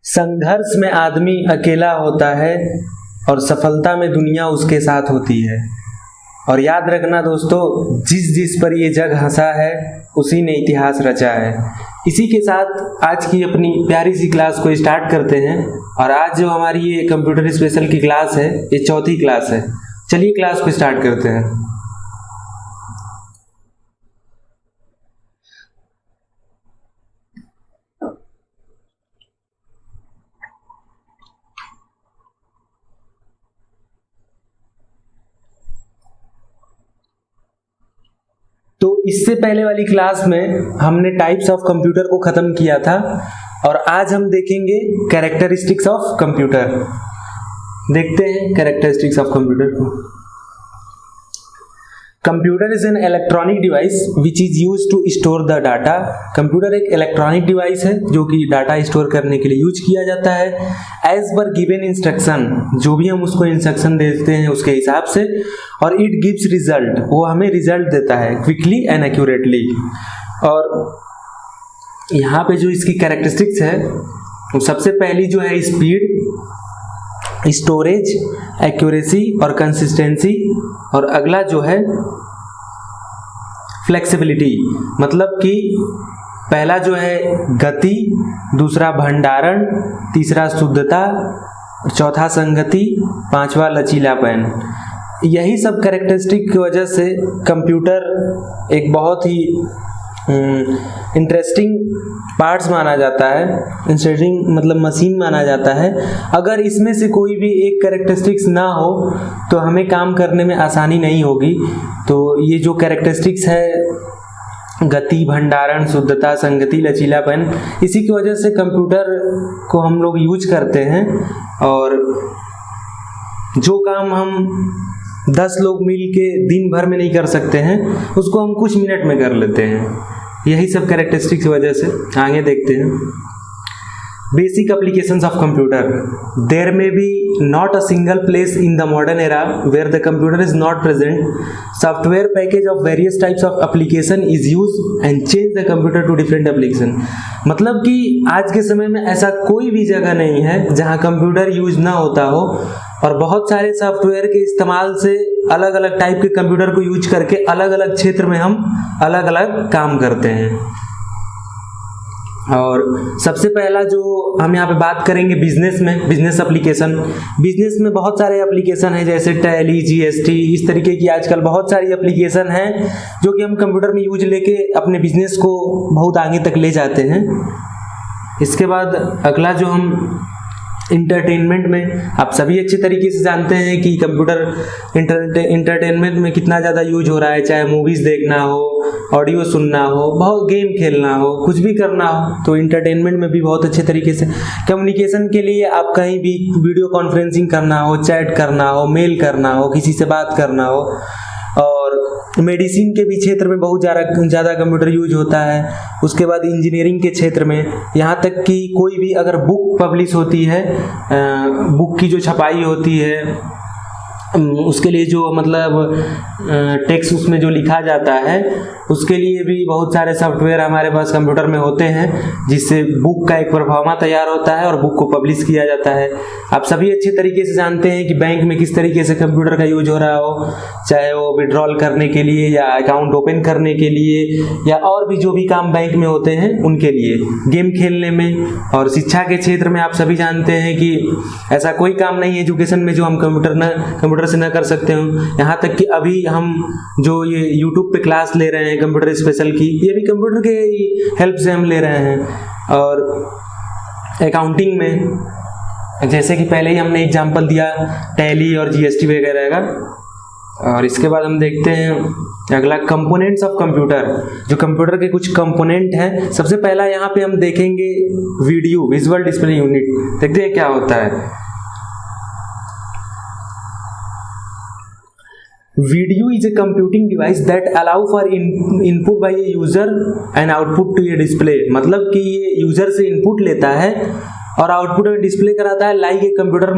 संघर्ष में आदमी अकेला होता है और सफलता में दुनिया उसके साथ होती है। और याद रखना दोस्तों, जिस जिस पर ये जग हंसा है उसी ने इतिहास रचा है। इसी के साथ आज की अपनी प्यारी सी क्लास को स्टार्ट करते हैं। और आज जो हमारी ये कंप्यूटर स्पेशल की क्लास है, ये चौथी क्लास है। चलिए क्लास को स्टार्ट करते हैं। तो इससे पहले वाली क्लास में हमने टाइप्स ऑफ कंप्यूटर को खत्म किया था और आज हम देखेंगे कैरेक्टरिस्टिक्स ऑफ कंप्यूटर। देखते हैं कैरेक्टरिस्टिक्स ऑफ कंप्यूटर को। Computer is an electronic device which is use to store the data. Computer एक इलेक्ट्रॉनिक डिवाइस है जो कि डाटा स्टोर करने के लिए यूज किया जाता है एज पर गिवन इंस्ट्रक्शन, जो भी हम उसको इंस्ट्रक्शन देते हैं उसके हिसाब से। और इट गिव्स रिजल्ट, वो हमें रिजल्ट देता है क्विकली एंड एक्यूरेटली। और यहाँ पे जो इसकी कैरेक्टरिस्टिक्स है, वो सबसे पहली जो है स्पीड, स्टोरेज, एक्यूरेसी और कंसिस्टेंसी। और अगला जो है फ्लेक्सिबिलिटी, मतलब कि पहला जो है गति, दूसरा भंडारण, तीसरा शुद्धता, चौथा संगति, पांचवा लचीलापन। यही सब कैरेक्टरिस्टिक की वजह से कंप्यूटर एक बहुत ही इंटरेस्टिंग पार्ट्स माना जाता है। इंटरेस्टिंग मतलब मशीन माना जाता है। अगर इसमें से कोई भी एक कैरेक्टरिस्टिक्स ना हो तो हमें काम करने में आसानी नहीं होगी। तो ये जो कैरेक्टरिस्टिक्स है, गति, भंडारण, शुद्धता, संगति, लचीलापन, इसी की वजह से कंप्यूटर को हम लोग यूज करते हैं। और जो काम हम 10 लोग मिल के दिन भर में नहीं कर सकते हैं, उसको हम कुछ मिनट में कर लेते हैं। यही सब कैरेक्टरिस्टिक्स की वजह से। आगे देखते हैं basic applications of computer. There may be not a single place in the modern era where the computer is not present. Software package of various types of application is use and change the computer to different application. मतलब कि आज के समय में ऐसा कोई भी जगह नहीं है जहां कंप्यूटर यूज ना होता हो। और बहुत सारे सॉफ्टवेयर के इस्तेमाल से अलग अलग टाइप के कंप्यूटर को यूज करके अलग अलग क्षेत्र में हम अलग अलग काम करते हैं। और सबसे पहला जो हम यहाँ पे बात करेंगे बिजनेस में, बिजनेस एप्लीकेशन। बिजनेस में बहुत सारे एप्लीकेशन हैं, जैसे टैली, जीएसटी, इस तरीके की आजकल बहुत सारी एप्लीकेशन हैं जो कि हम कंप्यूटर में यूज लेके अपने बिजनेस को बहुत आगे तक ले जाते हैं। इसके बाद अगला जो हम इंटरटेनमेंट में, आप सभी अच्छे तरीके से जानते हैं कि कंप्यूटर इंटरटेनमेंट में कितना ज़्यादा यूज हो रहा है। चाहे मूवीज़ देखना हो, ऑडियो सुनना हो, बहुत गेम खेलना हो, कुछ भी करना हो, तो इंटरटेनमेंट में भी बहुत अच्छे तरीके से। कम्युनिकेशन के लिए आप कहीं भी वीडियो कॉन्फ्रेंसिंग करना हो, चैट करना हो, मेल करना हो, किसी से बात करना हो। और मेडिसिन के भी क्षेत्र में बहुत ज़्यादा कंप्यूटर यूज होता है। उसके बाद इंजीनियरिंग के क्षेत्र में, यहाँ तक कि कोई भी अगर बुक पब्लिश होती है, बुक की जो छपाई होती है, उसके लिए जो मतलब टेक्स्ट उसमें जो लिखा जाता है, उसके लिए भी बहुत सारे सॉफ्टवेयर हमारे पास कंप्यूटर में होते हैं, जिससे बुक का एक परफॉर्मा तैयार होता है और बुक को पब्लिश किया जाता है। आप सभी अच्छे तरीके से जानते हैं कि बैंक में किस तरीके से कंप्यूटर का यूज हो रहा हो, चाहे वो विड्रॉल करने के लिए या अकाउंट ओपन करने के लिए या और भी जो भी काम बैंक में होते हैं उनके लिए, गेम खेलने में। और शिक्षा के क्षेत्र में आप सभी जानते हैं कि ऐसा कोई काम नहीं है एजुकेशन में जो हम कंप्यूटर से न कर सकते हो। यहाँ तक कि अभी हम जो ये यूट्यूब पे क्लास ले रहे हैं कंप्यूटर स्पेशल की, ये भी कंप्यूटर के हेल्प से हम ले रहे हैं। और अकाउंटिंग में, जैसे कि पहले ही हमने एग्जांपल दिया टैली और जीएसटी वगैरह का। और इसके बाद हम देखते हैं अगला कंपोनेंट्स ऑफ कंप्यूटर। जो कंप्यूटर के कुछ कंपोनेंट हैं, सबसे पहला यहाँ पे हम देखेंगे वीडियो, विजुअल डिस्प्ले यूनिट। देखते हैं क्या होता है। Video is a computing device that allow for input by a user and output to a display। मतलब कि ये यूजर से इनपुट लेता है और आउटपुट में डिस्प्ले कराता है, लाइक ए कंप्यूटर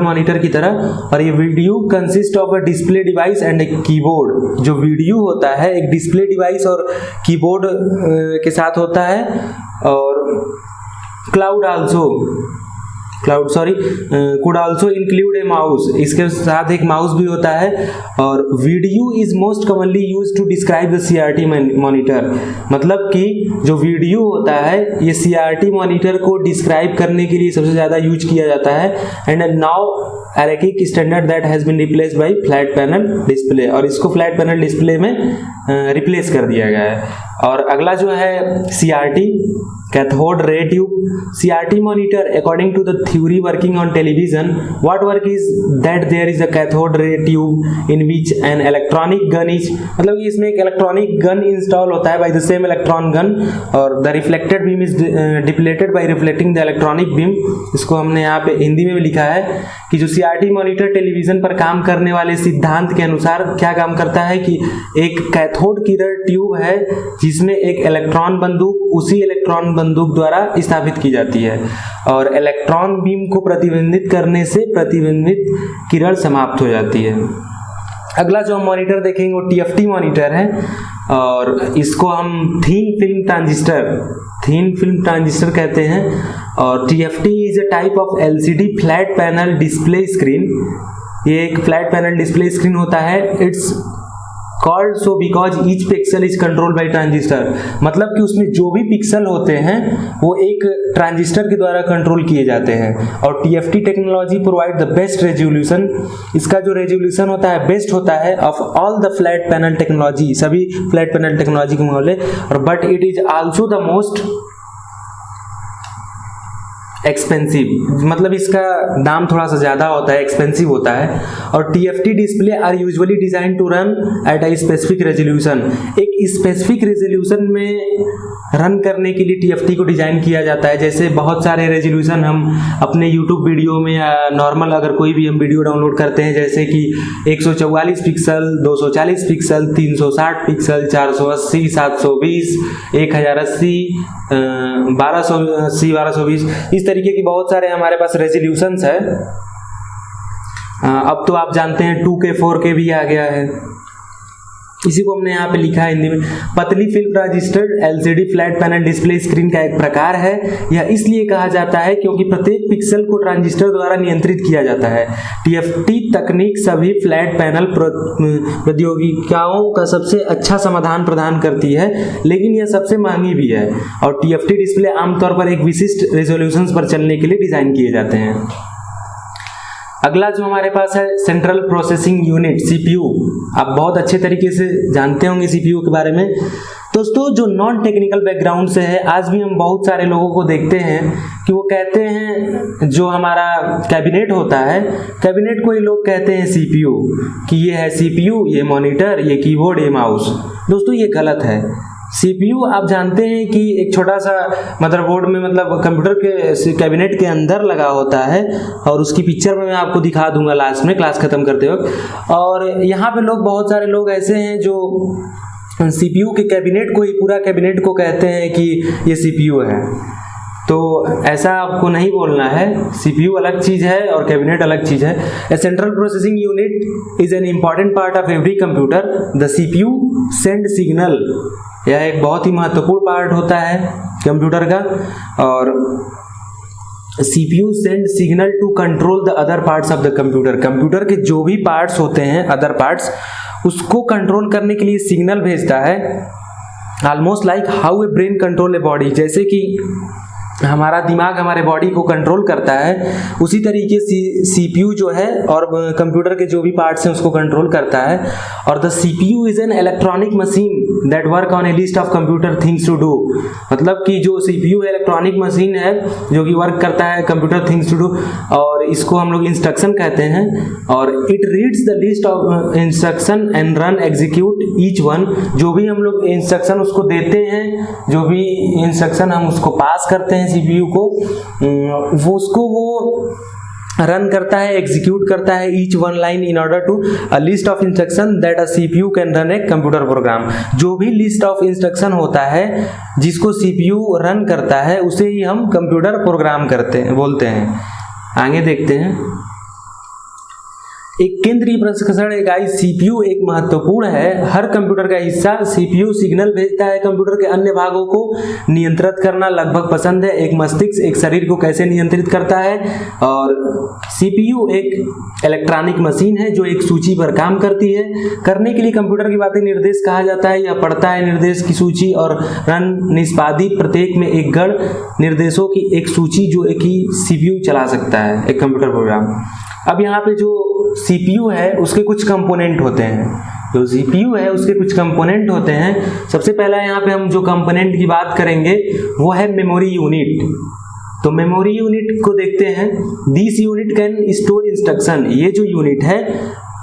मॉनिटर की तरह। और ये video consist of a display device and a keyboard. जो वीडियो होता है एक डिस्प्ले डिवाइस और कीबोर्ड के साथ होता है। और could also include a mouse, इसके साथ एक माउस भी होता है। और video is most commonly use to describe the CRT monitor, मतलब कि जो वीडियो होता है ये CRT मॉनिटर को डिस्क्राइब करने के लिए सबसे ज़्यादा यूज किया जाता है। And now ARAIC standard that has been replaced by flat panel display, और इसको फ्लैट पैनल डिस्प्ले में रिप्लेस कर दिया गया है। और अगला जो है CRT cathode ray tube. CRT monitor according to the theory working on television, what work is that there is a cathode ray tube in which an electronic gun is, मतलब कि इसमें एक इलेक्ट्रॉनिक गन इंस्टॉल होता है by the same electron gun, और the reflected beam is deflected by reflecting the electronic beam। इसको हमने यहाँ पे हिंदी में भी लिखा है कि जो CRT मॉनिटर टेलीविजन पर काम करने वाले सिद्धांत के अनुसार क्या काम करता है कि एक कैथोड किरण ट्यूब है जिसमें एक इलेक्ट्रॉन बंदूक उसी इलेक्ट्रॉन बंदूक द्वारा स्थापित की जाती है, और इलेक्ट्रॉन बीम को प्रतिबिंबित करने से प्रतिबिंबित किरण समाप्त हो जाती है। अगला जो हम मॉनिटर देखेंगे वो TFT मॉनिटर है, और इसको हम थीन फिल्म ट्रांजिस्टर कहते हैं। और TFT is a type of LCD flat panel display screen, ये एक फ्लैट पैनल डिस्प्ले स्क्रीन होता है। It's called so because each pixel is control by transistor, मतलब कि उसमें जो भी पिक्सल होते हैं वो एक ट्रांजिस्टर के द्वारा कंट्रोल किए जाते हैं। और TFT technology provide the best resolution, इसका जो रेजोल्यूशन होता है बेस्ट होता है of all the flat panel technology, सभी फ्लैट पैनल टेक्नोलॉजी के मुकाबले। और but it is also the most expensive, मतलब इसका दाम थोड़ा सा ज़्यादा होता है, एक्सपेंसिव होता है। और TFT display are usually design to run at a specific resolution, एक स्पेसिफिक रेजोल्यूशन में रन करने के लिए TFT को डिजाइन किया जाता है। जैसे बहुत सारे रेजोल्यूशन हम अपने YouTube वीडियो में या नॉर्मल अगर कोई भी हम वीडियो डाउनलोड करते हैं, जैसे कि 144 पिक्सल, 240 पिक्सल, 360 पिक्सल, 480, 720, 1080, 1280, 1220, इस तरीके की बहुत सारे हमारे पास रेजोल्यूशंस है। अब तो आप जानते हैं 2K 4K भी आ गया है, इसी को हमने यहाँ पे लिखा है हिंदी में। पतली film transistor LCD flat panel display screen का एक प्रकार है। यह इसलिए कहा जाता है क्योंकि प्रत्येक पिक्सल को ट्रांजिस्टर द्वारा नियंत्रित किया जाता है। TFT तकनीक सभी फ्लैट पैनल प्रौद्योगिकियों का सबसे अच्छा समाधान प्रदान करती है, लेकिन यह सबसे महंगी भी है। और TFT डिस्प्ले आमतौर पर एक विशिष्ट रेजोल्यूशन पर चलने के लिए डिजाइन किए जाते हैं। अगला जो हमारे पास है सेंट्रल प्रोसेसिंग यूनिट CPU। आप बहुत अच्छे तरीके से जानते होंगे CPU के बारे में। दोस्तों जो नॉन टेक्निकल बैकग्राउंड से है, आज भी हम बहुत सारे लोगों को देखते हैं कि वो कहते हैं जो हमारा कैबिनेट होता है, कैबिनेट को ही लोग कहते हैं CPU, कि ये है CPU, ये मॉनिटर, ये कीबोर्ड, ये माउस। दोस्तों ये गलत है। CPU आप जानते हैं कि एक छोटा सा मदरबोर्ड में, मतलब कंप्यूटर के कैबिनेट के अंदर लगा होता है, और उसकी पिक्चर में मैं आपको दिखा दूंगा लास्ट में क्लास खत्म करते वक्त। और यहाँ पे लोग, बहुत सारे लोग ऐसे हैं जो CPU के कैबिनेट को ही, पूरा कैबिनेट को कहते हैं कि ये CPU है। तो ऐसा आपको नहीं बोलना है। CPU अलग चीज़ है और कैबिनेट अलग चीज़ है। A central processing unit is an important part of every computer. The CPU send signal, यह एक बहुत ही महत्वपूर्ण पार्ट होता है कंप्यूटर का। और CPU send signal to control the other parts of the computer, computer के जो भी पार्ट्स होते हैं, अदर पार्ट्स, उसको कंट्रोल करने के लिए सिग्नल भेजता है। Almost like how a brain control a body, जैसे कि हमारा दिमाग हमारे बॉडी को कंट्रोल करता है, उसी तरीके से CPU जो है और कंप्यूटर के जो भी पार्ट्स हैं उसको कंट्रोल करता है। और the CPU is an electronic machine that work on a list of computer things to do, मतलब कि जो CPU इलेक्ट्रॉनिक मशीन है जो कि वर्क करता है कंप्यूटर थिंग्स टू डू, और इसको हम लोग इंस्ट्रक्शन कहते हैं। और it reads the list of instruction and run execute each one, जो भी हम लोग इंस्ट्रक्शन उसको देते हैं, जो भी इंस्ट्रक्शन हम उसको पास करते हैं CPU को, वो उसको वो रन करता है, एग्जीक्यूट करता है each one line in order to a list of instruction that a CPU can run a computer program. जो भी लिस्ट ऑफ इंस्ट्रक्शन होता है जिसको CPU रन करता है उसे ही हम कंप्यूटर प्रोग्राम करते हैं, बोलते हैं। आगे देखते हैं। एक केंद्रीय प्रसंस्करण इकाई सीपीयू एक महत्वपूर्ण है। हर कंप्यूटर का हिस्सा सीपीयू सिग्नल भेजता है कंप्यूटर के अन्य भागों को नियंत्रित करना लगभग पसंद है। एक मस्तिष्क एक शरीर को कैसे नियंत्रित करता है, और सीपीयू एक इलेक्ट्रॉनिक मशीन है जो एक सूची पर काम करती है। करने के लिए कंप्यूटर की बातें निर्देश कहा जाता है। यह पढ़ता है निर्देश की सूची और रन निष्पादित प्रत्येक में एक गण निर्देशों की एक सूची जो एक ही सीपीयू चला सकता है, एक कंप्यूटर प्रोग्राम। अब यहाँ पे जो सीपीयू है उसके कुछ कंपोनेंट होते हैं। जो सीपीयू है उसके कुछ कंपोनेंट होते हैं। सबसे पहला यहाँ पे हम जो कंपोनेंट की बात करेंगे वो है मेमोरी यूनिट। तो मेमोरी यूनिट को देखते हैं। This unit can store instruction. ये जो यूनिट है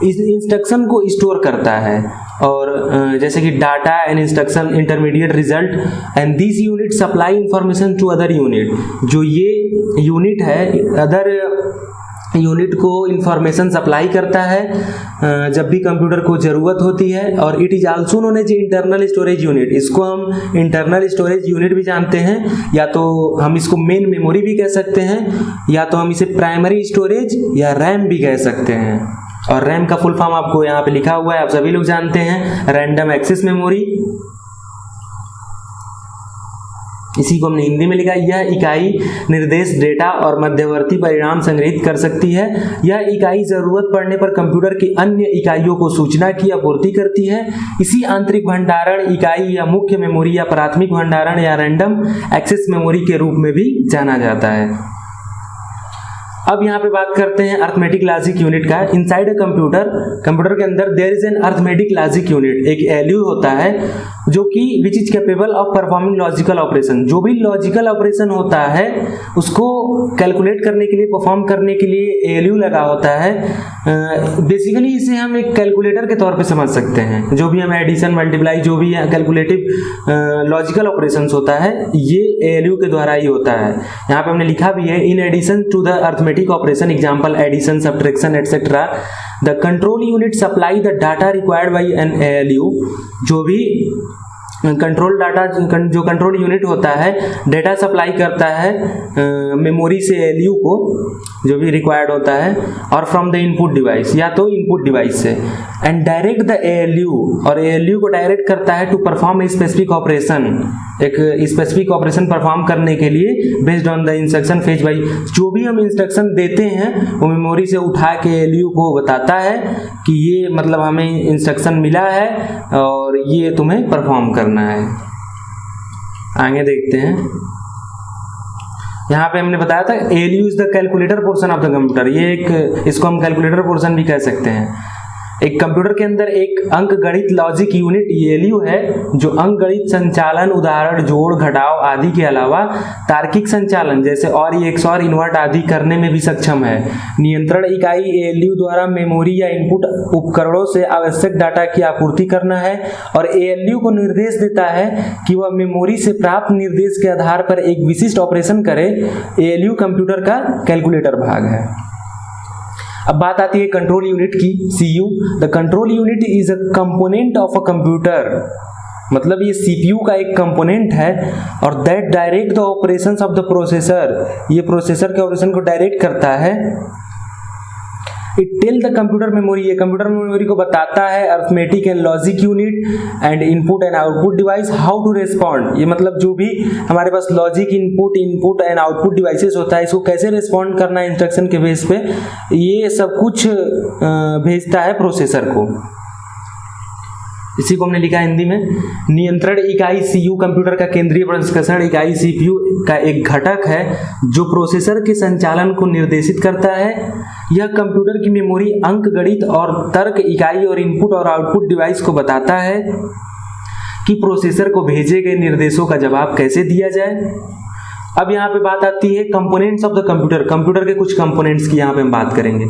इस इंस्ट्रक्शन को स्टोर करता है, और जैसे कि data and instruction intermediate result, and this unit supply information to other unit. जो ये यूनिट है अदर यूनिट को इंफॉर्मेशन सप्लाई करता है जब भी कंप्यूटर को ज़रूरत होती है। और it is also known as internal storage unit. इसको हम इंटरनल स्टोरेज यूनिट भी जानते हैं, या तो हम इसको मेन मेमोरी भी कह सकते हैं, या तो हम इसे प्राइमरी स्टोरेज या रैम भी कह सकते हैं। और रैम का फुल फॉर्म आपको यहाँ पे लिखा हुआ है, आप सभी लोग जानते हैं, रैंडम एक्सेस मेमोरी। इसी को हमने हिंदी में लिखा। यह इकाई निर्देश डेटा और मध्यवर्ती परिणाम संग्रहित कर सकती है। यह इकाई जरूरत पड़ने पर कंप्यूटर की अन्य इकाइयों को सूचना की आपूर्ति करती है। इसी आंतरिक भंडारण इकाई या मुख्य मेमोरी या प्राथमिक भंडारण या रैंडम एक्सेस मेमोरी के रूप में भी जाना जाता है। अब यहाँ पे बात करते हैं अर्थमेटिक लॉजिक यूनिट का। इनसाइड अ कंप्यूटर के अंदर there is an arithmetic logic unit. एक एलयू होता है जो कि which is capable of performing logical operation. जो भी लॉजिकल ऑपरेशन होता है उसको कैलकुलेट करने के लिए, परफॉर्म करने के लिए एलयू लगा होता है। बेसिकली इसे हम एक कैलकुलेटर के तौर पे समझ सकते हैं। जो भी हम एडिशन मल्टीप्लाई जो भी कैलकुलेटिव लॉजिकल ऑपरेशंस होता है ये एलयू के द्वारा ही होता है। यहाँ पे हमने लिखा भी है, in addition to the arithmetic operation example addition subtraction etcetera the control unit supply the data required by an ALU. जो भी कंट्रोल डाटा, जो कंट्रोल यूनिट होता है डेटा सप्लाई करता है मेमोरी से एलयू को, जो भी रिक्वायर्ड होता है, और फ्रॉम द इनपुट डिवाइस, या तो इनपुट डिवाइस से, एंड डायरेक्ट द एलयू, और एलयू को डायरेक्ट करता है to perform a specific operation, एक स्पेसिफिक ऑपरेशन परफॉर्म करने के लिए based on the instruction fetch by. जो भी हम इंस्ट्रक्शन देते हैं वो मेमोरी से उठा के एलयू को बताता है कि ये मतलब हमें इंस्ट्रक्शन मिला है और ये तुम्हें परफॉर्म करना है। आगे देखते हैं। यहाँ पे हमने बताया था ALU is the calculator portion of the computer. ये एक, इसको हम कैलकुलेटर पोर्शन भी कह सकते हैं। एक कंप्यूटर के अंदर एक अंकगणित लॉजिक यूनिट एलयू है जो अंकगणित संचालन, उदाहरण जोड़ घटाव आदि के अलावा तार्किक संचालन जैसे और XOR इन्वर्ट आदि करने में भी सक्षम है। नियंत्रण इकाई एलयू द्वारा मेमोरी या इनपुट उपकरणों से आवश्यक डाटा की आपूर्ति करना है और एलयू को निर्देश देता है कि वह मेमोरी से प्राप्त निर्देश के आधार पर एक विशिष्ट ऑपरेशन करे। एलयू कंप्यूटर का कैलकुलेटर भाग है। अब बात आती है कंट्रोल यूनिट की, CU. The control unit is a component of a computer, मतलब ये सीपीयू का एक कंपोनेंट है और that direct the operations of the processor, ये प्रोसेसर के ऑपरेशन को डायरेक्ट करता है। It tell the computer memory, ये कंप्यूटर मेमोरी को बताता है arithmetic and logic unit and input and output device how to respond. ये मतलब जो भी हमारे पास logic input and output devices होता है इसको कैसे रेस्पॉन्ड करना है इंस्ट्रक्शन के बेस पे, ये सब कुछ भेजता है प्रोसेसर को। इसी को हमने लिखा हिंदी में। नियंत्रण इकाई सीयू कंप्यूटर का केंद्रीय प्रसंस्करण इकाई सीपीयू का एक घटक है जो प्रोसेसर के संचालन को निर्देशित करता है। यह कंप्यूटर की मेमोरी, अंकगणित और तर्क इकाई और इनपुट और आउटपुट डिवाइस को बताता है कि प्रोसेसर को भेजे गए निर्देशों का जवाब कैसे दिया जाए। अब यहाँ पे बात आती है components of the computer. Computer के कुछ कंपोनेंट्स की यहाँ पे हम बात करेंगे।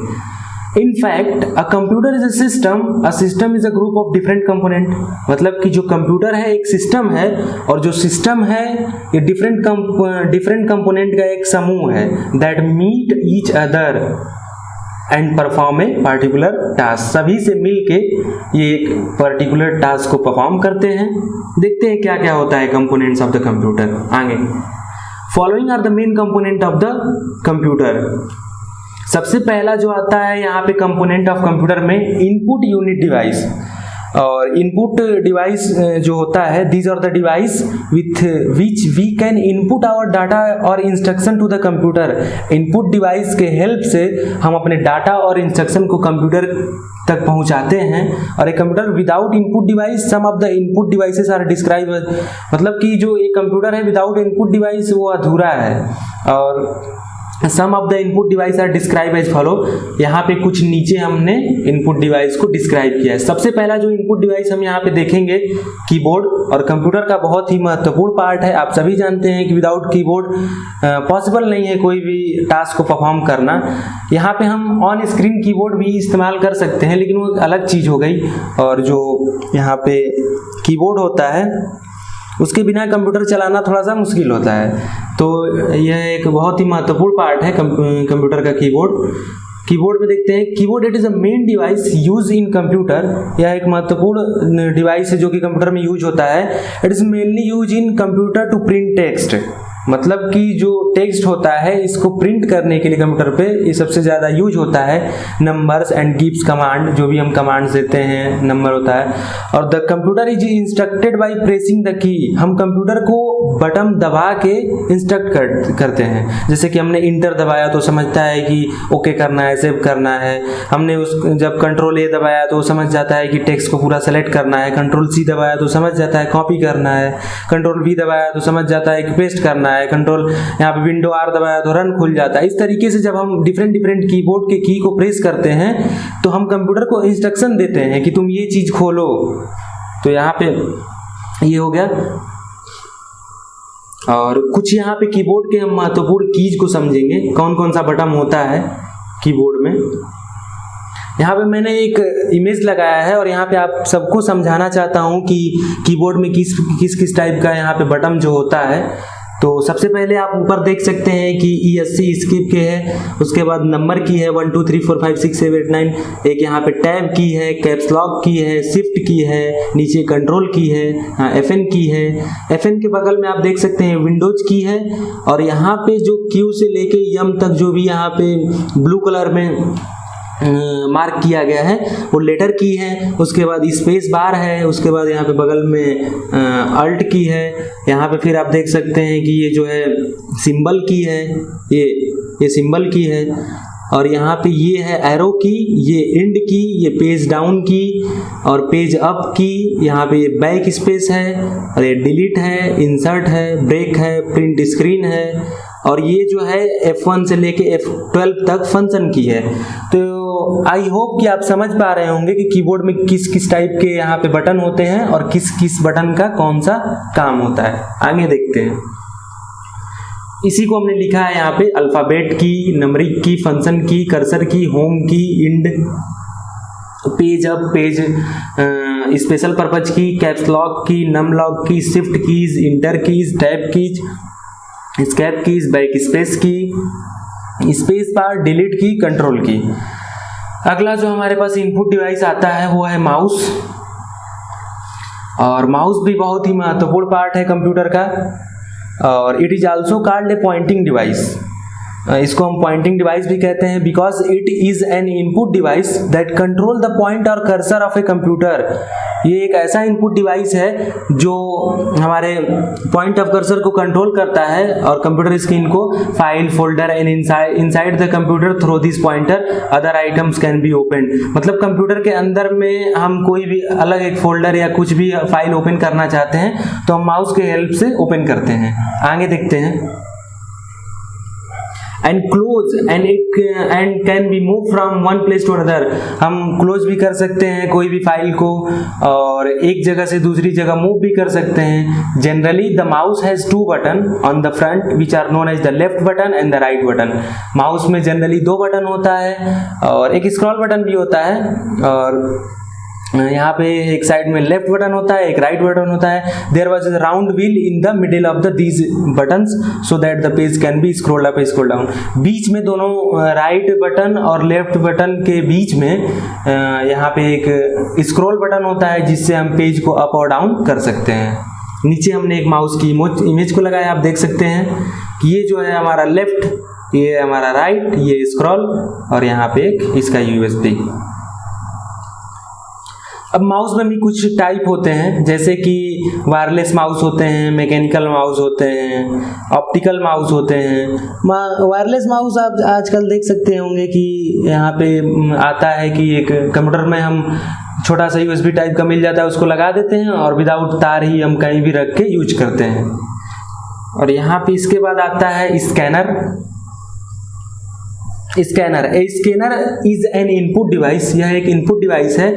In fact, a computer is a system. A system is a group of different component. मतलब कि जो कंप्यूटर है एक सिस्टम है और जो सिस्टम है ये डिफरेंट कंपोनेंट का एक समूह है that meet each other and perform a particular task. सभी से मिलके ये एक पर्टिकुलर टास्क को परफॉर्म करते हैं। देखते हैं क्या क्या होता है कंपोनेंट्स ऑफ द कंप्यूटर आगे। Following are the main component of the computer. सबसे पहला जो आता है यहाँ पे कंपोनेंट ऑफ कंप्यूटर में इनपुट यूनिट डिवाइस। और इनपुट डिवाइस जो होता है, these are the device with which we can input our data और instruction to the computer. Input device के हेल्प से हम अपने डाटा और इंस्ट्रक्शन को कंप्यूटर तक पहुंचाते हैं। और एक computer without input device, some of the input devices are describe, मतलब कि जो एक कंप्यूटर है विदाउट इनपुट डिवाइस वो अधूरा है। और some of the input device are describe as follow. यहाँ पे कुछ नीचे हमने इनपुट डिवाइस को डिस्क्राइब किया है। सबसे पहला जो इनपुट डिवाइस हम यहाँ पे देखेंगे कीबोर्ड, और कंप्यूटर का बहुत ही महत्वपूर्ण पार्ट है। आप सभी जानते हैं कि विदाउट कीबोर्ड पॉसिबल नहीं है कोई भी टास्क को परफॉर्म करना। यहाँ पे हम ऑन स्क्रीन कीबोर्ड भी इस्तेमाल कर सकते हैं, लेकिन वो अलग चीज़ हो गई। और जो यहाँ पे कीबोर्ड होता है उसके बिना कंप्यूटर चलाना थोड़ा सा मुश्किल होता है। तो यह एक बहुत ही महत्वपूर्ण पार्ट है कंप्यूटर का कीबोर्ड। कीबोर्ड में देखते हैं, keyboard it is a main device use in computer. यह एक महत्वपूर्ण डिवाइस है जो कि कंप्यूटर में यूज होता है। It is mainly use in computer to print text, मतलब कि जो टेक्स्ट होता है इसको प्रिंट करने के लिए कंप्यूटर पे ये सबसे ज़्यादा यूज होता है। नंबर्स एंड गिव्स कमांड, जो भी हम कमांड्स देते हैं नंबर होता है। और the computer is instructed by pressing the key. हम कंप्यूटर को बटन दबा के इंस्ट्रक्ट करते हैं। जैसे कि हमने इंटर दबाया तो समझता है कि ओके करना है, सेव करना है। हमने जब कंट्रोल ए दबाया तो समझ जाता है कि टेक्स्ट को पूरा सेलेक्ट करना है। कंट्रोल सी दबाया तो समझ जाता है कॉपी करना है। कंट्रोल वी दबाया तो समझ जाता है कि पेस्ट करना है। कंट्रोल यहाँ पे विंडो आर दबाया तो रन खुल जाता है। इस तरीके से जब हम डिफरेंट कीबोर्ड के की को प्रेस करते हैं तो हम कंप्यूटर को इंस्ट्रक्शन देते हैं कि तुम ये चीज खोलो। तो यहाँ पे ये हो गया। और कुछ यहाँ पे कीबोर्ड के हम महत्वपूर्ण कीज को समझेंगे, कौन कौन सा बटन होता है कीबोर्ड में। यहाँ पे मैंने एक इमेज लगाया है और यहाँ पे आप सबको समझाना चाहता हूँ कि कीबोर्ड में किस टाइप का यहाँ पे बटन जो होता है। तो सबसे पहले आप ऊपर देख सकते हैं कि ESC स्किप के है, उसके बाद नंबर की है 1 2 3 4 5 6 7 8 9, एक यहाँ पे टैब की है, कैप्स लॉक की है, शिफ्ट की है, नीचे कंट्रोल की है, FN की है। FN के बगल में आप देख सकते हैं विंडोज की है। और यहाँ पे जो Q से लेके M तक जो भी यहाँ पे ब्लू कलर में मार्क किया गया है वो लेटर की है। उसके बाद स्पेस बार है, उसके बाद यहाँ पे बगल में अल्ट की है। यहाँ पे फिर आप देख सकते हैं कि ये जो है सिंबल की है, ये सिंबल की है। और यहाँ पे ये है एरो की, ये एंड की, ये पेज डाउन की और पेज अप की। यहाँ पे ये बैक स्पेस है और ये डिलीट है, इंसर्ट है, ब्रेक है, प्रिंट स्क्रीन है। और ये जो है F1 से लेके F12 तक फंक्शन की है। तो आई होप कि आप समझ पा रहे होंगे कि कीबोर्ड में किस टाइप के यहाँ पे बटन होते हैं और किस बटन का कौन सा काम होता है। आगे देखते हैं। इसी को हमने लिखा है यहाँ पे अल्फाबेट की, नंबरिंग की, फंक्शन की, cursor key, home key, end, page up, page special purpose key, caps lock key, num lock key, shift keys, enter keys, tab keys, escape keys, backspace key, space bar, delete key, control key. अगला जो हमारे पास input device आता है वो है mouse. और mouse भी बहुत ही महत्वपूर्ण पार्ट है कंप्यूटर का। और it is also called a pointing device. इसको हम पॉइंटिंग डिवाइस भी कहते हैं because it is an input device that control the point और कर्सर ऑफ ए कंप्यूटर। ये एक ऐसा इनपुट डिवाइस है जो हमारे पॉइंट ऑफ कर्सर को कंट्रोल करता है और कंप्यूटर स्क्रीन को file, folder and inside the computer through this pointer other items can be open. मतलब कंप्यूटर के अंदर में हम कोई भी अलग एक फोल्डर या कुछ भी फाइल ओपन करना चाहते हैं तो हम माउस के हेल्प से ओपन करते हैं। आगे देखते हैं। And close and can be move from one place to another. हम क्लोज भी कर सकते हैं कोई भी फाइल को और एक जगह से दूसरी जगह मूव भी कर सकते हैं। Generally the mouse has 2 button on the front which are known as the left button and the right button. Mouse में जनरली 2 बटन होता है और एक स्क्रॉल बटन भी होता है। और यहाँ पे एक साइड में लेफ्ट बटन होता है, एक राइट बटन होता है। There was a round wheel in the middle of the these buttons so that the page can be scrolled up scroll down. बीच में दोनों राइट बटन और लेफ्ट बटन के बीच में यहाँ पे एक स्क्रॉल बटन होता है जिससे हम पेज को अप और डाउन कर सकते हैं। नीचे हमने एक माउस की इमेज को लगाया। आप देख सकते हैं कि ये जो है हमारा लेफ्ट ये हमारा राइट, ये स्क्रॉल और यहाँ पे एक इसका यूएसबी। अब माउस में भी कुछ टाइप होते हैं, जैसे कि वायरलेस माउस होते हैं, मैकेनिकल माउस होते हैं, ऑप्टिकल माउस होते हैं। वायरलेस माउस आप आजकल देख सकते होंगे कि यहाँ पे आता है कि एक कंप्यूटर में हम छोटा सा यूएसबी टाइप का मिल जाता है, उसको लगा देते हैं और विदाउट तार ही हम कहीं भी रख के यूज करते हैं। और यहाँ पे इसके बाद आता है scanner. Scanner, a scanner is an input device, यह एक इनपुट डिवाइस है।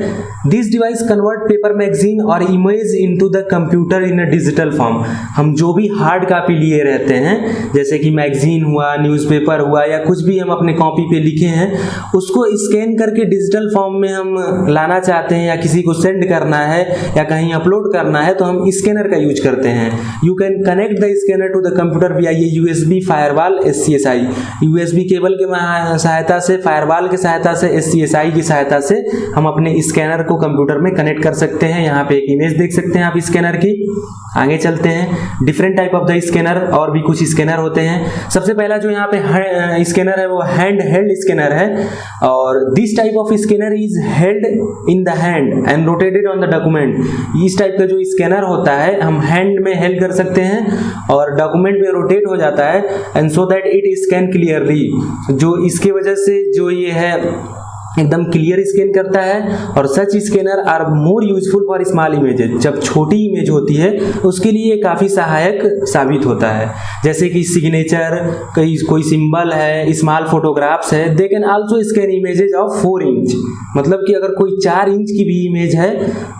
This device convert paper magazine और image into the computer in a digital form. हम जो भी हार्ड कॉपी लिए रहते हैं, जैसे कि मैगजीन हुआ, न्यूज़पेपर हुआ, या कुछ भी हम अपने कॉपी पे लिखे हैं, उसको स्कैन करके डिजिटल फॉर्म में हम लाना चाहते हैं या किसी को सेंड करना है या कहीं अपलोड करना है, तो हम स्कैनर का यूज करते हैं। You can connect the scanner to the computer via ये USB firewall SCSI। USB cable के सहायता से, फायरवॉल की सहायता से, SCSI की सहायता से हम अपने स्कैनर को कंप्यूटर में कनेक्ट कर सकते हैं। यहाँ पे एक इमेज देख सकते हैं आप स्कैनर की। आगे चलते हैं, different type of the scanner, और भी कुछ स्कैनर होते हैं। सबसे पहला जो यहाँ पे स्कैनर है वो हैंड हेल्ड स्कैनर है, और this type of scanner is held in the hand and rotated on the document. इस टाइप का जो स्कैनर होता है हम हैंड में हेल्ड कर सकते हैं और डॉक्यूमेंट में रोटेट हो जाता है, and so that it scan clearly. जो इसकी वजह से जो ये है एकदम क्लियर स्कैन करता है। और such scanner are more useful for small images. जब छोटी इमेज होती है उसके लिए काफ़ी सहायक साबित होता है, जैसे कि सिग्नेचर, कोई सिंबल है, स्मॉल फोटोग्राफ्स है। They can also scan images of 4 inch, मतलब कि अगर कोई 4 इंच की भी इमेज है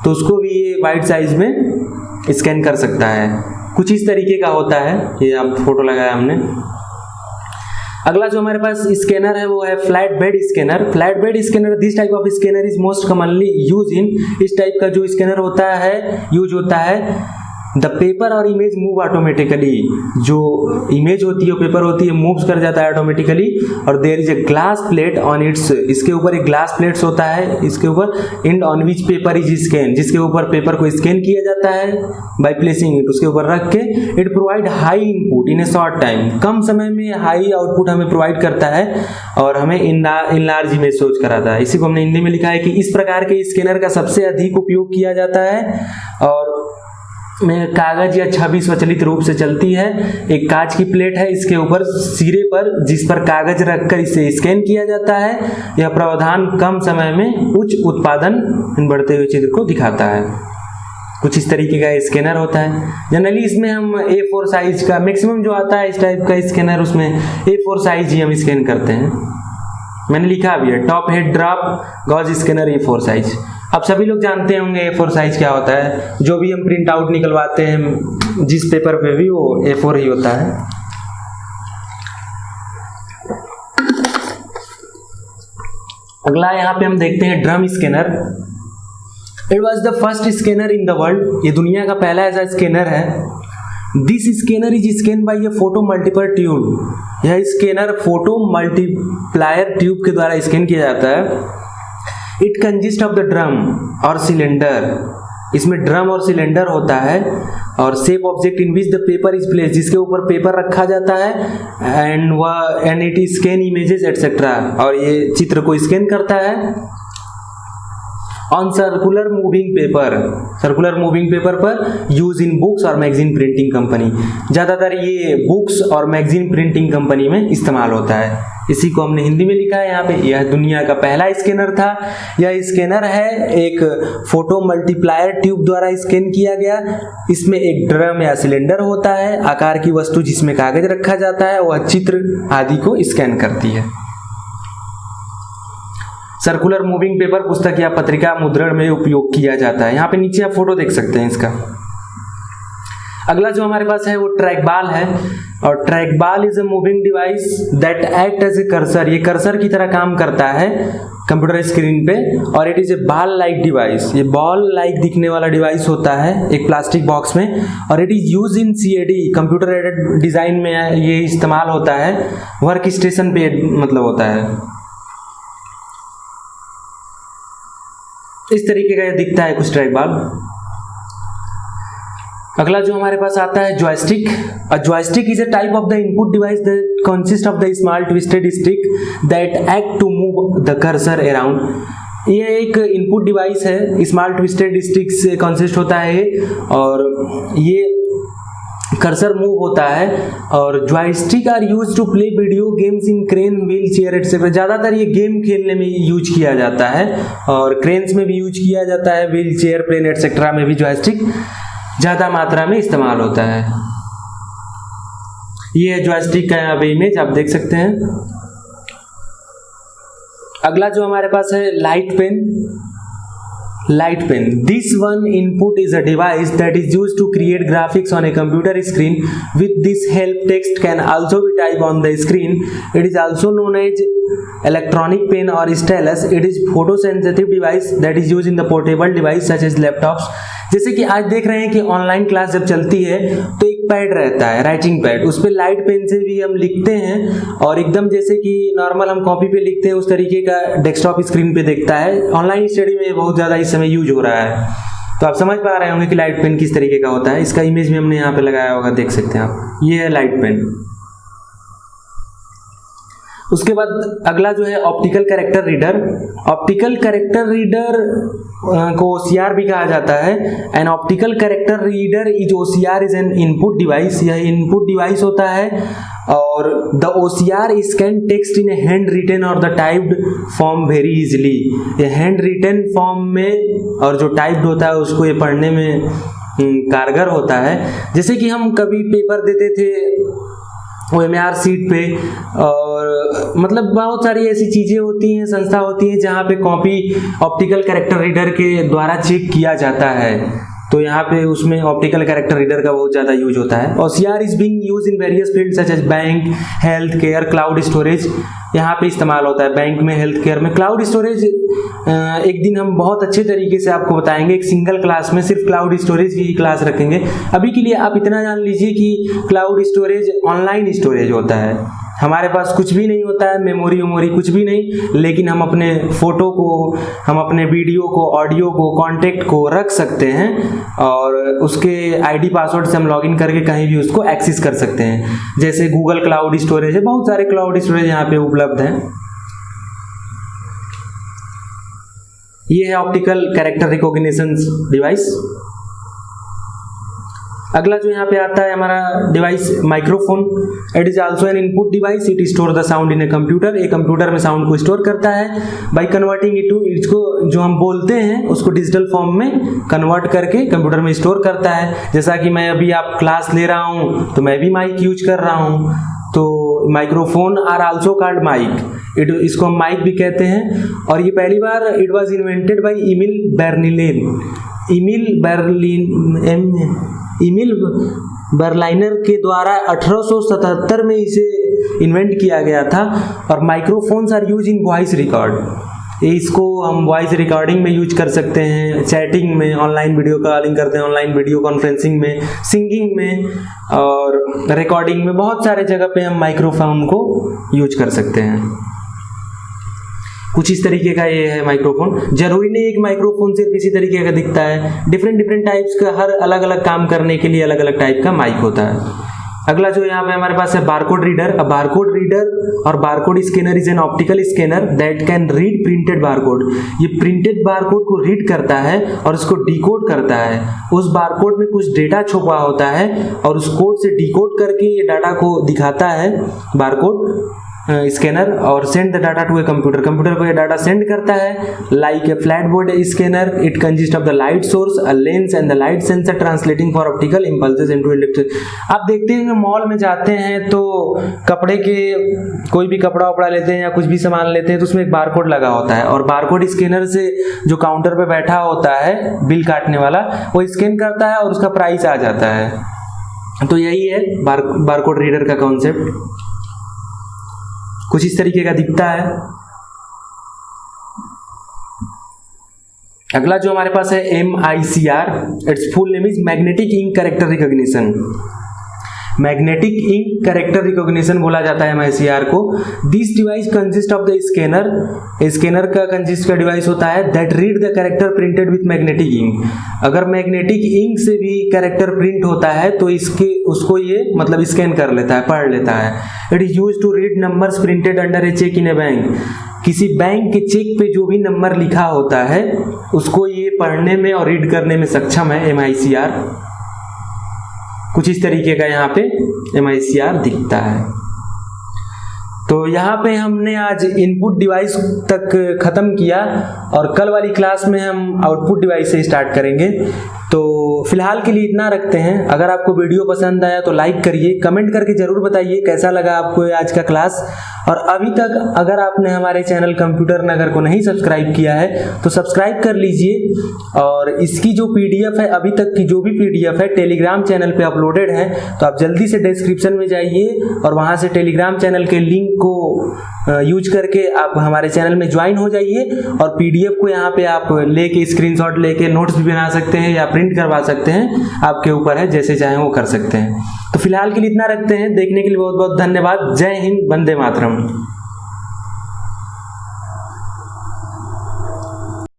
तो उसको भी ये वाइड साइज में स्कैन कर सकता है। कुछ इस तरीके का होता है। ये आप फोटो लगाया हमने। अगला जो हमारे पास स्कैनर है वो है flat bed scanner. Flat bed scanner, this type of scanner is most commonly use in. इस टाइप का जो स्कैनर होता है यूज होता है द पेपर और इमेज मूव ऑटोमेटिकली। जो इमेज होती है, पेपर होती है, मूव्स कर जाता है ऑटोमेटिकली। और there is a glass plate on its, इसके ऊपर एक ग्लास प्लेट्स होता है इसके ऊपर, and on which paper is scan, जिसके ऊपर पेपर को स्कैन किया जाता है बाय प्लेसिंग इट, उसके ऊपर रख के। It provide high input in a short time, कम समय में हाई आउटपुट हमें प्रोवाइड करता है और हमें इनलार्ज इमेज सोच कराता है। इसी को हमने हिंदी में लिखा है कि इस प्रकार के स्कैनर का सबसे अधिक उपयोग किया जाता है और में कागज या छवि स्वचालित रूप से चलती है। एक कांच की प्लेट है, इसके ऊपर सिरे पर, जिस पर कागज रखकर इसे स्कैन किया जाता है। यह प्रावधान कम समय में उच्च उत्पादन बढ़ते हुए चित्र को दिखाता है। कुछ इस तरीके का स्कैनर होता है। जनरली इसमें हम A4 साइज का मैक्सिमम जो आता है इस टाइप का स्कैनर, उसमें A4 साइज ही हम स्कैन करते हैं। मैंने लिखा भी है top head drop gauge scanner A4 size. अब सभी लोग जानते होंगे A4 साइज क्या होता है। जो भी हम प्रिंट आउट निकलवाते हैं जिस पेपर पे भी, वो A4 ही होता है। अगला यहाँ पे हम देखते हैं drum scanner. It was the first scanner in the world. ये दुनिया का पहला ऐसा स्कैनर है। This scanner is scan by A photo multiple tube. यह स्कैनर फोटो मल्टीप्लायर ट्यूब के द्वारा स्कैन किया जाता है। It consist of the drum और सिलेंडर। इसमें ड्रम और सिलेंडर होता है और safe object in which the paper is place, जिसके ऊपर पेपर रखा जाता है, and it scan images etcetera, और ये चित्र को स्कैन करता है on circular moving paper. Circular moving paper पर यूज इन बुक्स और मैगजीन प्रिंटिंग कंपनी। ज़्यादातर ये बुक्स और मैगजीन प्रिंटिंग कंपनी में इस्तेमाल होता है। इसी को हमने हिंदी में लिखा है यहाँ पे। यह दुनिया का पहला स्कैनर था। यह स्कैनर है एक फोटो मल्टीप्लायर ट्यूब द्वारा स्कैन किया गया। इसमें एक ड्रम या सिलेंडर होता है, आकार की वस्तु जिसमें कागज रखा जाता है, वह चित्र आदि को स्कैन करती है। सर्कुलर मूविंग पेपर पुस्तक या पत्रिका मुद्रण में उपयोग किया जाता है। यहाँ पे नीचे आप फोटो देख सकते हैं इसका। अगला जो हमारे पास है वो ट्रैक बॉल है, और track ball is a moving device that act as a cursor. ये कर्सर की तरह काम करता है कंप्यूटर स्क्रीन पे, और it is a ball like device. ये बॉल लाइक दिखने वाला डिवाइस होता है एक प्लास्टिक बॉक्स में, और it is use in CAD computer aided design में ये इस्तेमाल होता है। वर्क स्टेशन पे मतलब होता है। इस तरीके का ये दिखता है कुछ ट्रैक बॉल। अगला जो हमारे पास आता है joystick. A joystick is a type of the input device that consist of the small twisted stick that act to move the cursor around. ये एक इनपुट डिवाइस है, स्मॉल ट्विस्टेड स्टिक से कंसिस्ट होता है और ये कर्सर मूव होता है। और joystick are use to play video games in crane, wheel chair etcetera. ज़्यादातर ये गेम खेलने में यूज किया जाता है और क्रेन्स में भी यूज किया जाता है, व्हील चेयर, प्लेन एटसेट्रा में भी जॉयस्टिक ज़्यादा मात्रा में इस्तेमाल होता है। ये है जॉयस्टिक का यहाँ पे इमेज आप देख सकते हैं। अगला जो हमारे पास है light pen. Light pen. This one input is a device that is used to create graphics on a computer screen. With this help, text can also be typed on the screen. It is also known as electronic pen or stylus. It is photosensitive device that is used in the portable device such as laptops. जैसे कि आज देख रहे हैं कि online class जब चलती है तो एक पैड रहता है, राइटिंग पैड, उस पर लाइट पेन से भी हम लिखते हैं और एकदम जैसे कि नॉर्मल हम कॉपी पे लिखते हैं उस तरीके का डेस्कटॉप स्क्रीन पे दिखता है। ऑनलाइन स्टडी में बहुत ज़्यादा इस समय यूज हो रहा है, तो आप समझ पा रहे होंगे कि लाइट पेन किस तरीके का होता है। इसका इमेज भी हमने यहाँ पे लगाया होगा, देख सकते हैं आप। ये है लाइट पेन। उसके बाद अगला जो है optical character reader. Optical character reader को OCR भी कहा जाता है। An optical character reader is OCR is an input device. यह इनपुट डिवाइस होता है और the OCR scan text in handwritten और the typed form very easily. ये हैंड रिटेन फॉर्म में और जो टाइप्ड होता है उसको ये पढ़ने में कारगर होता है। जैसे कि हम कभी पेपर देते थे OMR सीट पे, और मतलब बहुत सारी ऐसी चीज़ें होती हैं, संस्था होती हैं जहाँ पे कॉपी ऑप्टिकल कैरेक्टर रीडर के द्वारा चेक किया जाता है, तो यहाँ पे उसमें ऑप्टिकल कैरेक्टर रीडर का बहुत ज़्यादा यूज होता है। OCR is being use in various field such as bank, health care, cloud storage. यहाँ पे इस्तेमाल होता है बैंक में, हेल्थ केयर में। क्लाउड स्टोरेज एक दिन हम बहुत अच्छे तरीके से आपको बताएंगे, एक सिंगल क्लास में सिर्फ क्लाउड स्टोरेज की क्लास रखेंगे। अभी के लिए आप इतना जान लीजिए कि क्लाउड स्टोरेज ऑनलाइन स्टोरेज होता है। हमारे पास कुछ भी नहीं होता है, मेमोरी वेमोरी कुछ भी नहीं, लेकिन हम अपने फोटो को, हम अपने वीडियो को, ऑडियो को, कॉन्टेक्ट को रख सकते हैं और उसके आईडी पासवर्ड से हम लॉगिन करके कहीं भी उसको एक्सेस कर सकते हैं। जैसे गूगल क्लाउड स्टोरेज है, बहुत सारे क्लाउड स्टोरेज यहाँ पे उपलब्ध हैं। ये है ऑप्टिकल कैरेक्टर रिकॉग्निशन डिवाइस। अगला जो यहाँ पे आता है हमारा device microphone. It is also an input device. It store the sound in a computer. एक कंप्यूटर में साउंड को स्टोर करता है बाय कन्वर्टिंग इट टू, इसको जो हम बोलते हैं उसको डिजिटल फॉर्म में कन्वर्ट करके कंप्यूटर में स्टोर करता है। जैसा कि मैं अभी आप क्लास ले रहा हूँ तो मैं भी माइक यूज कर रहा हूँ, तो microphone are also called mic. इसको हम माइक भी कहते हैं। और ये पहली बार it was invented by Emile Berliner के द्वारा 1877 में इसे इन्वेंट किया गया था। और microphones are use in voice record. इसको हम वॉइस रिकॉर्डिंग में यूज कर सकते हैं, चैटिंग में, ऑनलाइन वीडियो कॉलिंग करते हैं, ऑनलाइन वीडियो कॉन्फ्रेंसिंग में, सिंगिंग में और रिकॉर्डिंग में, बहुत सारे जगह पे हम माइक्रोफोन को यूज कर सकते हैं। कुछ इस तरीके का ये है माइक्रोफोन। जरूरी नहीं एक माइक्रोफोन सिर्फ इसी तरीके का दिखता है, डिफरेंट डिफरेंट टाइप्स का, हर अलग अलग काम करने के लिए अलग अलग टाइप का माइक होता है। अगला जो यहाँ पे हमारे पास है बारकोड रीडर। बारकोड रीडर और barcode scanner is an optical scanner that can read printed barcode. ये प्रिंटेड बारकोड को रीड करता है और उसको डिकोड करता है। उस बारकोड में कुछ डेटा छुपा होता है और उस कोड से डिकोड करके ये डाटा को दिखाता है बारकोड स्कैनर और send the data to a computer. Computer को ये डाटा सेंड करता है like a flat board scanner. It consist of the light source, a lens and the light sensor translating for optical impulses into electric. आप देखते हैं mall में जाते हैं तो कपड़े के कोई भी कपड़ा वपड़ा लेते हैं या कुछ भी सामान लेते हैं तो उसमें एक बारकोड लगा होता है और बारकोड स्कैनर से जो काउंटर पे बैठा होता है बिल काटने वाला, वो स्कैन करता है और उसका प्राइस आ जाता है। तो यही है बारकोड रीडर का कॉन्सेप्ट। कुछ इस तरीके का दिखता है। अगला जो हमारे पास है MICR। Its full name is magnetic ink character recognition. Magnetic ink character recognition बोला जाता है MICR को। This device consist of the scanner, scanner का कंसिस्ट का डिवाइस होता है that read the character printed with magnetic ink. अगर magnetic ink से भी कैरेक्टर प्रिंट होता है तो उसको ये मतलब स्कैन कर लेता है, पढ़ लेता है। It is used to read numbers printed under a cheque in a bank. किसी बैंक के चेक पे जो भी नंबर लिखा होता है उसको ये पढ़ने में और रीड करने में सक्षम है MICR। कुछ इस तरीके का यहाँ पे MICR दिखता है। तो यहाँ पे हमने आज इनपुट डिवाइस तक खत्म किया और कल वाली क्लास में हम आउटपुट डिवाइस से स्टार्ट करेंगे। तो फिलहाल के लिए इतना रखते हैं। अगर आपको वीडियो पसंद आया तो लाइक करिए, कमेंट करके जरूर बताइए कैसा लगा आपको आज का क्लास। और अभी तक अगर आपने हमारे चैनल कंप्यूटर नगर को नहीं सब्सक्राइब किया है तो सब्सक्राइब कर लीजिए। और इसकी जो PDF है, अभी तक की जो भी PDF है टेलीग्राम चैनल पे अपलोडेड है, तो आप जल्दी से डिस्क्रिप्शन में जाइए और वहाँ से टेलीग्राम चैनल के लिंक को यूज करके आप हमारे चैनल में ज्वाइन हो जाइए। और PDF को यहाँ पे आप लेके स्क्रीनशॉट लेके नोट्स भी बना सकते हैं या प्रिंट करवा सकते हैं, आपके ऊपर है, जैसे चाहें वो कर सकते हैं। तो फिलहाल के लिए इतना रखते हैं। देखने के लिए बहुत बहुत धन्यवाद। जय हिंद, वंदे मातरम।